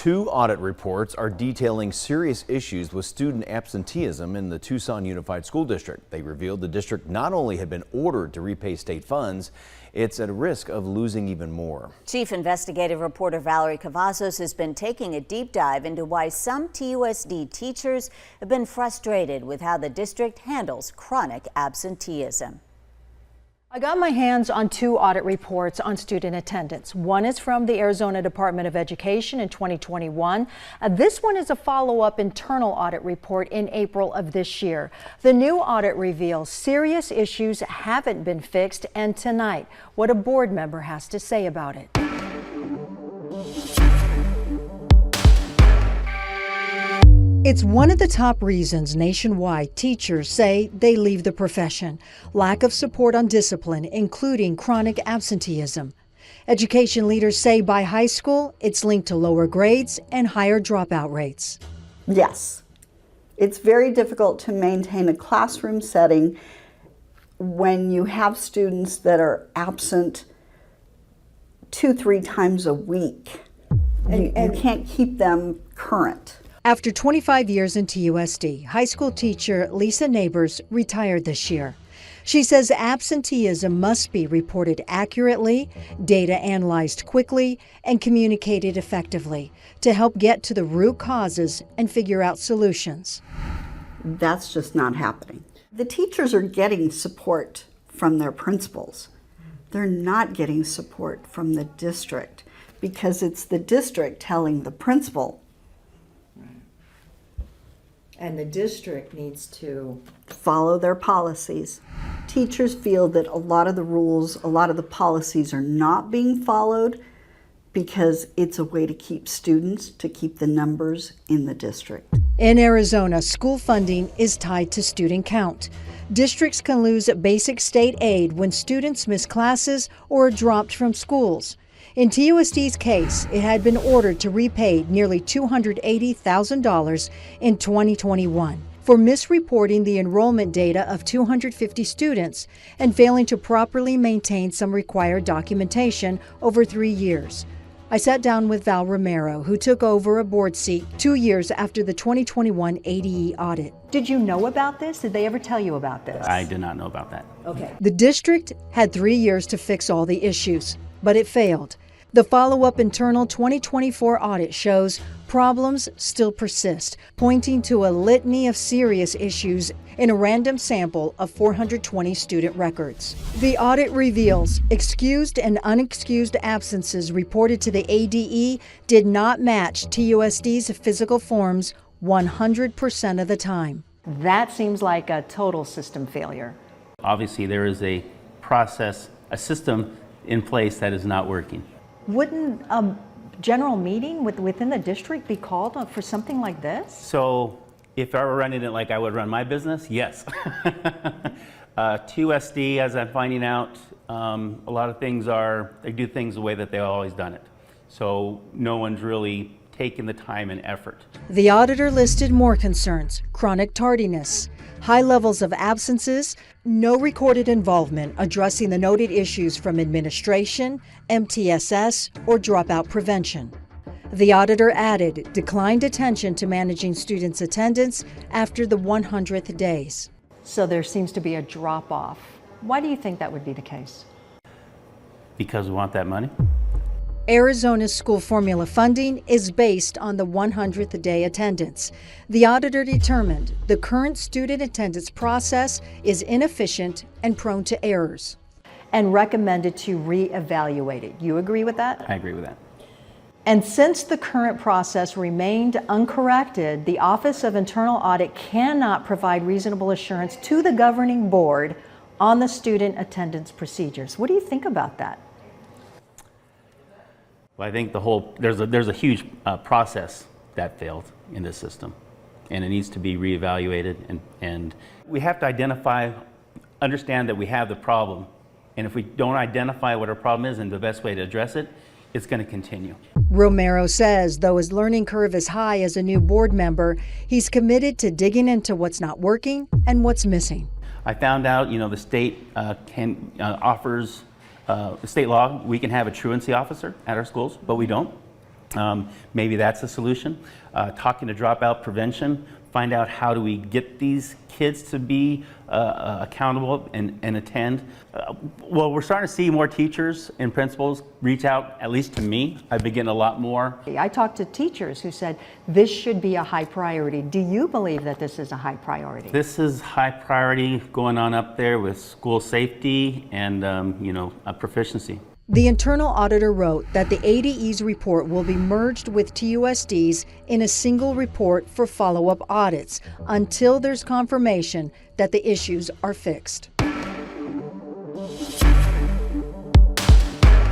Two audit reports are detailing serious issues with student absenteeism in the Tucson Unified School District. They revealed the district not only had been ordered to repay state funds, it's at risk of losing even more. Chief Investigative Reporter Valerie Cavazos has been taking a deep dive into why some TUSD teachers have been frustrated with how the district handles chronic absenteeism. I got my hands on two audit reports on student attendance. One is from the Arizona Department of Education in 2021. This one is a follow-up internal audit report in April of this year. The new audit reveals serious issues haven't been fixed, and tonight, what a board member has to say about it. It's one of the top reasons nationwide teachers say they leave the profession. Lack of support on discipline, including chronic absenteeism. Education leaders say by high school, it's linked to lower grades and higher dropout rates. Yes, it's very difficult to maintain a classroom setting when you have students that are absent 2-3 times a week. You can't keep them current. After 25 years in TUSD, high school teacher Lisa Neighbors retired this year. She says absenteeism must be reported accurately, data analyzed quickly, and communicated effectively to help get to the root causes and figure out solutions. That's just not happening. The teachers are getting support from their principals. They're not getting support from the district because it's the district telling the principal. And the district needs to follow their policies. Teachers feel that a lot of the rules, a lot of the policies are not being followed because it's a way to keep students, to keep the numbers in the district. In Arizona, school funding is tied to student count. Districts can lose basic state aid when students miss classes or are dropped from schools. In TUSD's case, it had been ordered to repay nearly $280,000 in 2021 for misreporting the enrollment data of 250 students and failing to properly maintain some required documentation over 3 years. I sat down with Val Romero, who took over a board seat 2 years after the 2021 ADE audit. Did you know about this? Did they ever tell you about this? I did not know about that. Okay. The district had 3 years to fix all the issues, but it failed. The follow-up internal 2024 audit shows problems still persist, pointing to a litany of serious issues in a random sample of 420 student records. The audit reveals excused and unexcused absences reported to the ADE did not match TUSD's physical forms 100% of the time. That seems like a total system failure. Obviously, there is a process, a system in place that is not working. Wouldn't a general meeting within the district be called for something like this? So if I were running it like I would run my business, yes. TUSD, as I'm finding out, a lot of things they do things the way that they've always done it. So no one's really taken the time and effort. The auditor listed more concerns: chronic tardiness, high levels of absences, no recorded involvement addressing the noted issues from administration, MTSS, or dropout prevention. The auditor added declined attention to managing students' attendance after the 100th days. So there seems to be a drop-off. Why do you think that would be the case? Because we want that money. Arizona's school formula funding is based on the 100th day attendance. The auditor determined the current student attendance process is inefficient and prone to errors, and recommended to reevaluate it. You agree with that? I agree with that. And since the current process remained uncorrected, the Office of Internal Audit cannot provide reasonable assurance to the governing board on the student attendance procedures. What do you think about that? Well, I think there's a huge process that failed in this system, and it needs to be reevaluated. And we have to understand that we have the problem, and if we don't identify what our problem is and the best way to address it, it's going to continue. Romero says, though his learning curve is high as a new board member, he's committed to digging into what's not working and what's missing. I found out, the state offers the state law, we can have a truancy officer at our schools, but we don't. Maybe that's a solution. Talking to dropout prevention, find out how do we get these kids to be accountable and attend. Well, we're starting to see more teachers and principals reach out, at least to me. I've been getting a lot more. I talked to teachers who said this should be a high priority. Do you believe that this is a high priority? This is high priority going on up there with school safety and proficiency. The internal auditor wrote that the ADE's report will be merged with TUSD's in a single report for follow-up audits until there's confirmation that the issues are fixed.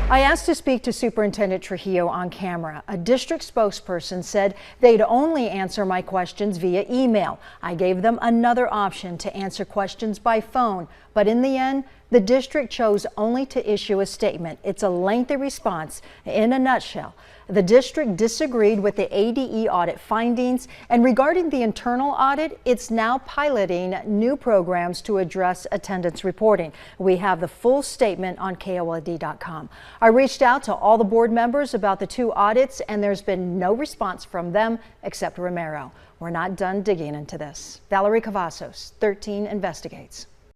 I asked to speak to Superintendent Trujillo on camera. A district spokesperson said they'd only answer my questions via email. I gave them another option to answer questions by phone, but in the end, the district chose only to issue a statement. It's a lengthy response. In a nutshell, the district disagreed with the ADE audit findings, and regarding the internal audit, it's now piloting new programs to address attendance reporting. We have the full statement on KOLD.com. I reached out to all the board members about the two audits, and there's been no response from them except Romero. We're not done digging into this. Valerie Cavazos, 13 Investigates.